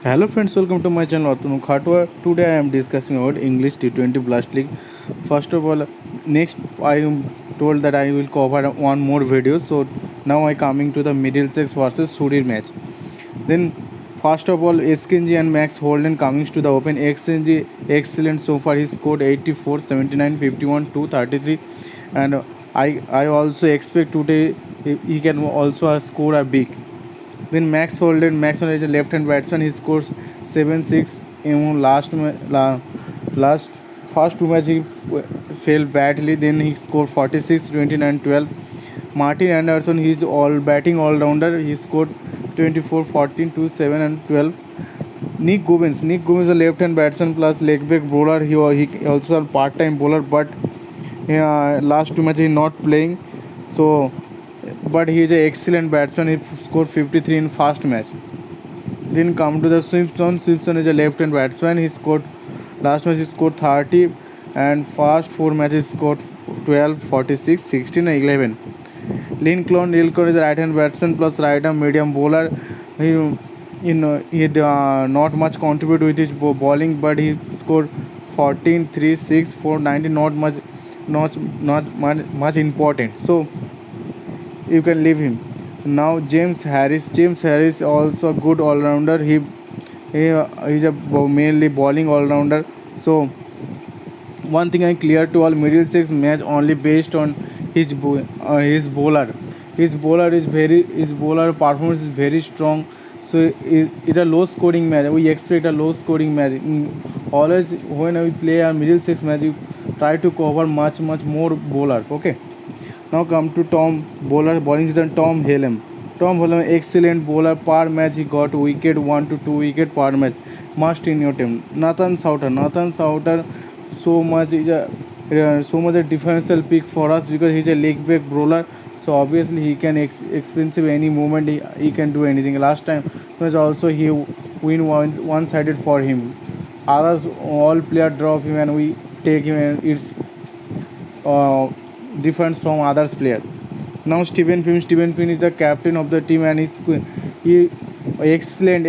Hello friends, welcome to my channel Atanu Khatwa. Today I am discussing about English T20 Blast League. First of all, next I am told that I will cover one more video. So now I coming to the Middlesex versus Surrey match. Then first of all, SKNG and Max Holden coming to the open. XNG excellent so far. He scored 84, 79, 51, 233, and I also expect today he can also score a big. Then Max Holden is a left-hand batsman. He scores 7-6. In last first two matches he failed badly. Then he scored 46, 29, 12. Martin Anderson, he's all batting all-rounder. He scored 24, 14, 2, 7 and 12. Nick Gubbins is a left-hand batsman plus leg-back bowler. He also a part-time bowler, but last two matches he not playing. So, but he is an excellent batsman. He scored 53 in first match. Then come to the Simpson. Simpson is a left-hand batsman. He scored last match he scored 30, and first four matches scored 12, 46, 16 and 11. Lincoln is a right-hand batsman plus right-arm medium bowler. He had not much contribute with his bowling, but he scored 14, 3, 6, 4, 19. Not much important. So you can leave him. Now James Harris also a good all-rounder. He is a mainly bowling all-rounder. So one thing I clear to all, Middlesex match only based on his bowler. His bowler performance is very strong. So it's a low scoring match. We expect a low scoring match. Always when we play a Middlesex match, we try to cover much more bowler. Okay. Now come to bowling season Tom Hallam. Tom Hallam excellent bowler per match. He got wicket 1 to 2 wicket per match. Must in your team. Nathan Souter so much is a differential pick for us because he's a leg back bowler. So obviously he can expensive any moment he can do anything. Last time was also he win one sided for him. Others all player drop him and we take him and it's uh, different from others player. Now Stephen Finn is the captain of the team and he excellent.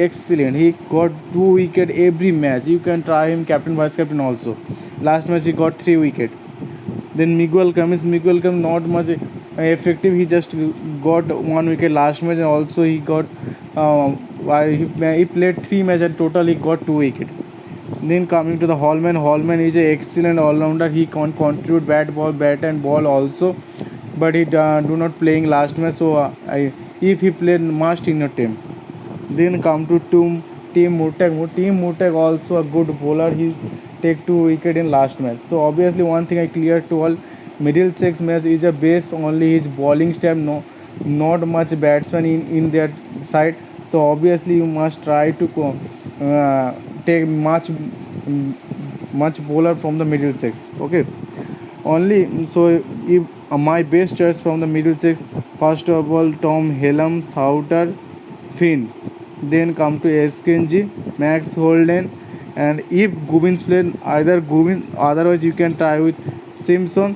He got 2 wicket every match. You can try him captain vice captain also. Last match he got 3 wicket. Then Miguel Cummins not much effective. He just got 1 wicket last match and also he got he played 3 matches and total he got 2 wicket. Then coming to the Hallman is an excellent all-rounder. He can contribute bat and ball also, but he do not playing last match. So if he played must in your team. Then come to Team Murtag. Team Murtag also a good bowler. He take 2 wicket in last match. So obviously one thing I clear to all, Middlesex match is a base only his bowling staff. No, not much batsman in their side. So obviously you must try to take much bowler from the Middlesex. Okay. Only so if my best choice from the Middlesex, first of all Tom Hallam, Souter, Finn. Then come to SKNG, Max Holden, and if Gubbins play either Gubbins, otherwise you can try with Simpson.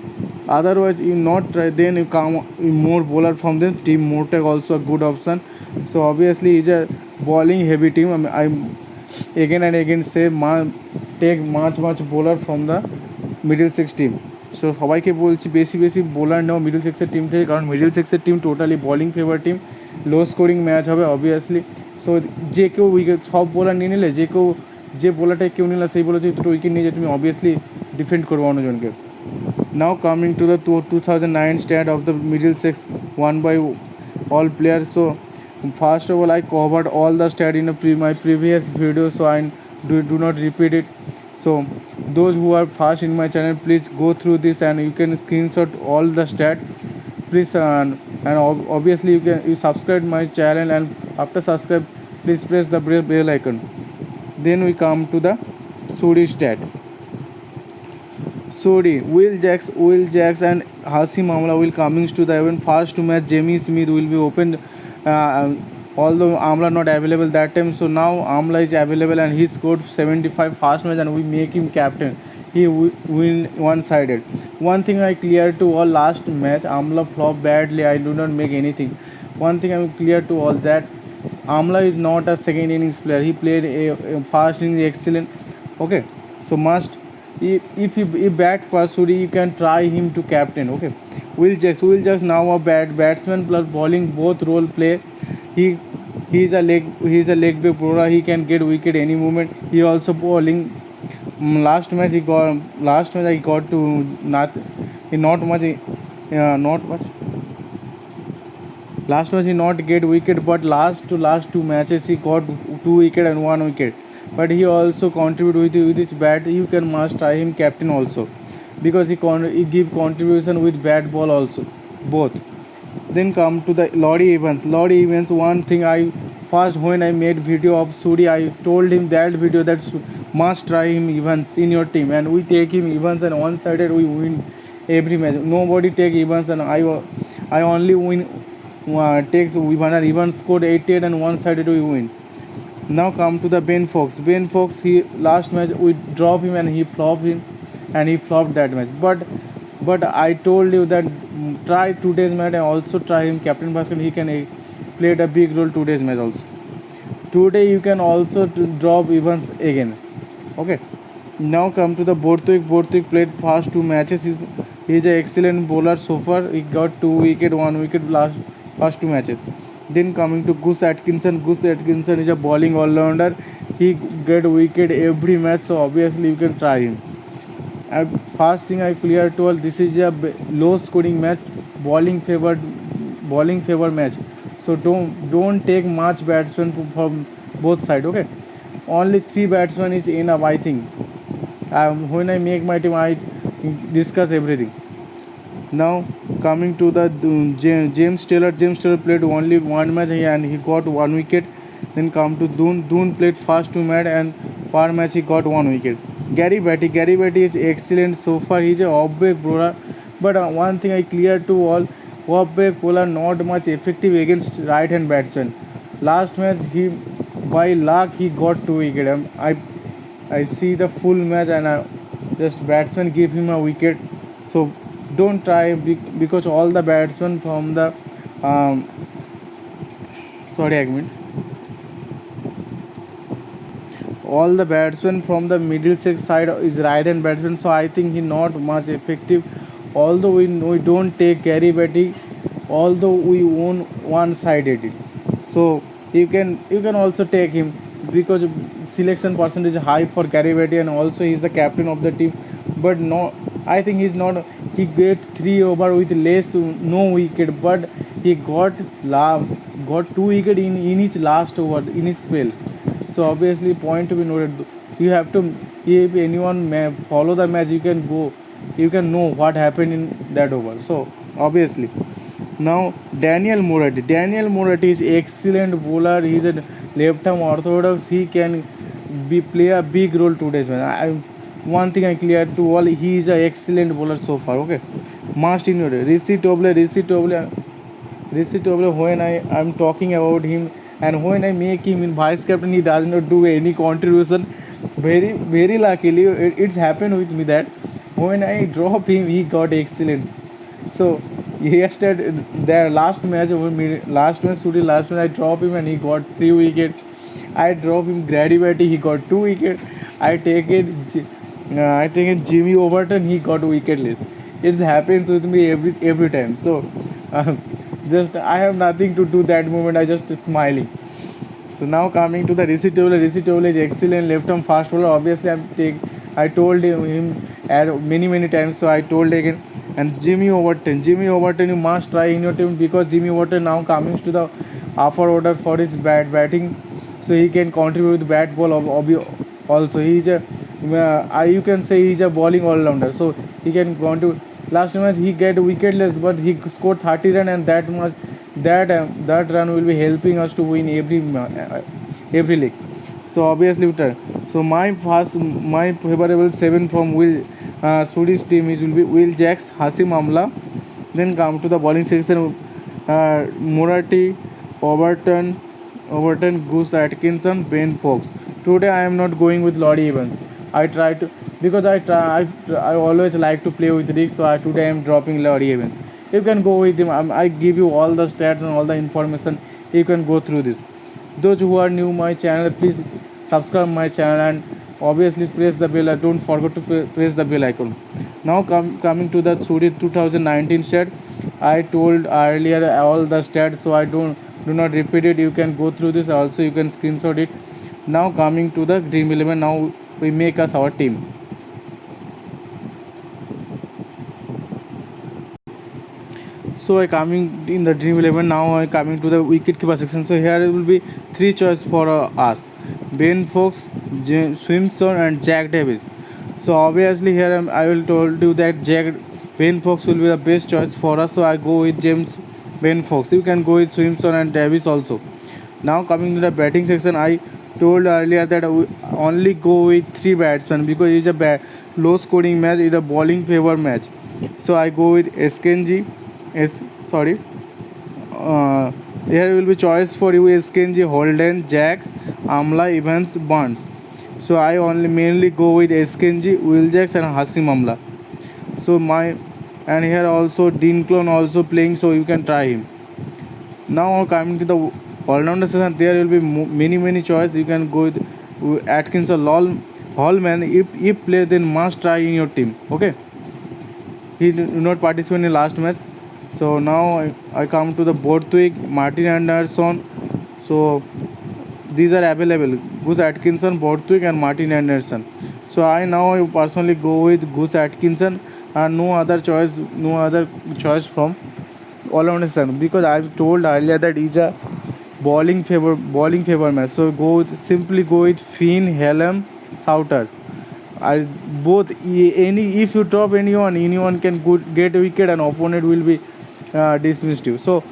Otherwise you not try, then you come more bowler from the team. Murtag also a good option. So obviously it's a bowling heavy team. I'm again and again say take much bowler from the Middlesex team. So সবাইকে বলছি বেশি bowler নাও মিডল সিক্সের team থেকে, কারণ মিডল সিক্সের team totally bowling favour team, low scoring match হবে অবভিয়াসলি। সো যে কেউ উইকেট সব বোলার নিয়ে নিলে যে বোলারটাই কেউ নিলে সেই বোলার যদি দুটো উইকেট নিয়ে যায় তুমি অবভিয়াসলি ডিফেন্ড করবো অন্যজনকে। Now coming to the 2009 stat of the middle six one by all players. So first of all I covered all the stat in my previous video, so I do not repeat it. So those who are fast in my channel, please go through this and you can screenshot all the stat, please. And obviously you subscribe my channel, and after subscribe please press the bell icon. Then we come to the Suri stat. Suri, Will Jacks and Hasim Amla will coming to the event. First to match Jamie Smith will be opened, although Amla not available that time. So now Amla is available and he scored 75 first match and we make him captain. He win one-sided. One thing I clear to all, last match Amla flopped badly. I do not make anything. One thing I am clear to all that Amla is not a second innings player. He played a fast innings excellent. Okay, so must if bat first Suri, you can try him to captain. Okay, Will just now a batsman plus bowling both role play. He he's a leg big bowler. He can get wicket any moment. He also bowling. Last match he got to not not much. Not much. Last match he not get wicket, but last two matches he got 2 wicket and 1 wicket. But he also contribute with his bat. You can must try him captain also, because he give contribution with bat ball also, both. Then come to the Lottie Evans. Lottie Evans. One thing I first when I made video of Suri, I told him that video that must try him Evans in your team, and we take him Evans and one sided we win every match. Nobody take Evans and I only win takes Evans scored 88 and one sided we win. Now come to the Ben Fox. Ben Fox, he last match we drop him and he flopped him, and he flopped that match. But I told you that try today's match and also try him captain basket. He can played a big role today's match also. Today you can also drop Evans again. Okay. Now come to the Borthwick. Borthwick played first two matches. He's an excellent bowler so far. He got 2 wicket, 1 wicket last first two matches. Then coming to Gus Atkinson. Gus Atkinson is a bowling all-rounder. He get wicket every match, so obviously you can try him. And first thing I clear to all, this is a low scoring match, bowling favored match. So don't take much batsmen from both sides. Okay, only three batsmen is enough, I think. When I make my team, I discuss everything. Now coming to the James Taylor. James Taylor played only one match and he got 1 wicket. Then come to Doon. Doon played first two match and per match he got 1 wicket. Gary Batty. Gary Batty is excellent so far. He's a off-break bowler. But one thing I clear to all, off-break bowler not much effective against right-hand batsmen. Last match he by luck he got 2 wicket. I see the full match and just batsman give him a wicket. So don't try because all the batsmen from the um, sorry I mean all the batsmen from the Middlesex side is right hand batsman, so I think he not much effective. Although we don't take Gary Batty, although we own one sided, so you can also take him because selection percentage is high for Gary Batty and also he is the captain of the team. But no, I think he's not. He get 3 over with less no wicket, but he got 2 wicket in each last over in his spell. So obviously point to be noted. You have to, if anyone follow the match, you can know what happened in that over. So obviously now Daniel Moratti. Daniel Moratti is excellent bowler. He's a left arm orthodox. He can play a big role today's match. One thing I clear to all, he is an excellent bowler so far. Okay, must ignore Rishi Toble. When I'm talking about him and when I make him in vice captain, he does not do any contribution. Very luckily, it's happened with me that when I drop him, he got excellent. So yesterday, their last match, I drop him and he got 3 wicket. I drop him Grady Batty, he got 2 wicket. I take it, I think it Jimmy Overton, he got wicketless. It happens with me every time. So uh, just I have nothing to do that moment. I just smiling. So now coming to the Rishi Tole. Rishi Tole is excellent left arm fast bowler. Obviously, I told him many times. So I told again. And Jimmy Overton. Jimmy Overton, you must try in your team because Jimmy Overton now coming to the upper order for his batting. So he can contribute with bat ball also. He's a you can say he's a bowling all rounder. So he can contribute. Last match he get wicketless, but he scored 30 run, and that much that run will be helping us to win every league. So obviously, so my favorable seven from Swedish team is will be Will Jacks, Hasim Amla. Then come to the bowling section, Moratti, Overton, Goose Atkinson, Ben Fox. Today I am not going with Lottie Evans. I try to because I always like to play with Rick, so today I am dropping Lottie Evans. You can go with him. I give you all the stats and all the information. You can go through this. Those who are new my channel, please subscribe my channel and obviously press the bell. Don't forget to press the bell icon. Now coming to the Suri 2019 stat, I told earlier all the stats, so I do not repeat it. You can go through this. Also, you can screenshot it. Now coming to the Dream 11. Now we make us our team. So I coming in the Dream 11. Now I coming to the wicketkeeper section. So here it will be three choice for us: Ben Fox, James Swinson, and Jack Davis. So obviously here I will told you that Ben Fox will be the best choice for us. So I go with James Ben Fox. You can go with Swinson and Davis also. Now coming to the batting section, I told earlier that we only go with three batsmen because it's a low scoring match. It's a bowling favor match. So I go with SKNG. S sorry. Here will be choice for you: SKNG, Holden, Jacks, Amla, Evans, Barnes. So I only mainly go with SKNG, Will Jacks, and Hasim Amla. So my and here also Dean Clone also playing, so you can try him. Now coming to the all-rounder session, there will be many choice. You can go with Atkins or Hallman. If play, then must try in your team. Okay, he did not participate in last match. So now I come to the Borthwick, Martin Anderson. So these are available: Gus Atkinson, Borthwick, and Martin Anderson. So I now personally go with Gus Atkinson, and no other choice from all-rounder session, because I told earlier that is a bowling favor match. So simply go with Finn, Helm, Souter. I both any if you drop anyone can get a wicket and opponent will be dismissed you. So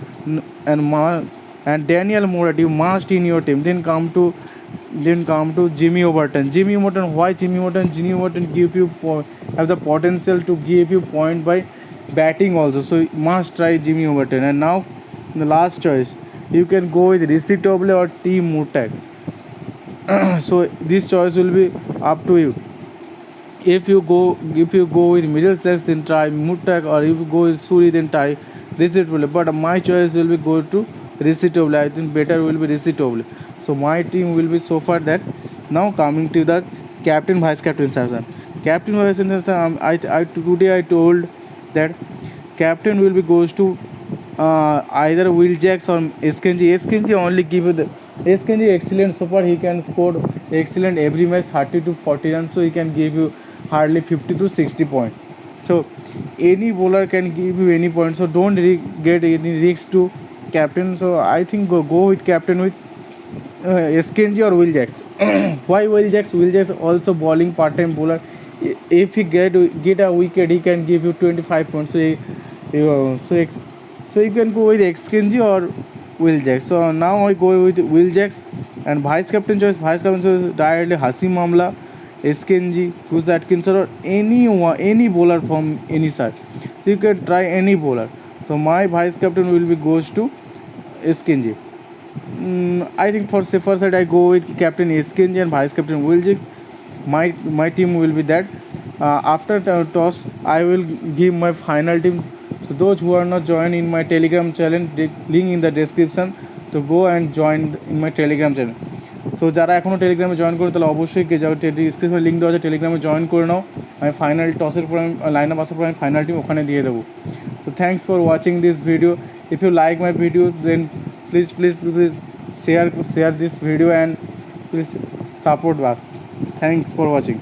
and Daniel Morat you must in your team. Then come to Jimmy Overton. Jimmy Overton, why Jimmy Overton? Jimmy Overton have the potential to give you point by batting also. So you must try Jimmy Overton. And now the last choice, you can go with Rishi Toble or T Mutak. So this choice will be up to you. If you go with Middlesex, then try Mutak, or if you go with Suri, then try Rishi Toble. But my choice will be go to Rishi Toble. I think better will be Rishi Toble. So my team will be so far that. Now coming to the captain vice captain session. Captain vice captain session, I today I told that captain will be goes to either Will Jacks or SKNG. SKNG only give you the SKNG excellent super. He can score excellent every match 30 to 40 runs. So he can give you hardly 50 to 60 points. So any bowler can give you any point. So don't get any risk to captain. So I think go with captain with SKNG or Will Jacks. Why Will Jacks? Will Jacks also bowling part-time bowler. If he get a wicket, he can give you 25 points. So you can go with SKNG or Will Jacks. So now I go with Will Jacks, and vice captain choice. Vice captain choice directly Hasim Amla, SKNG, Gus Atkinson, or any bowler from any side. So you can try any bowler. So my vice captain will be goes to SKNG. I think for safer side I go with captain SKNG and vice captain Will Jacks. My team will be that. After toss, I will give my final team. So those who are not joined in my Telegram channel, link in the description. তো go and join in my Telegram channel. So যারা এখনও টেলিগ্রামে join করে তাহলে অবশ্যই যাও, ডিসক্রিপশনে link দেওয়া আছে, টেলিগ্রামে জয়েন করে নাও। আমি ফাইনাল টসের পর আমি লাইন আপ আসার পর আমি ফাইনাল টিম ওখানে দিয়ে দেবো। So thanks for watching this video. If you like my video then please share this video and please support us. Thanks for watching.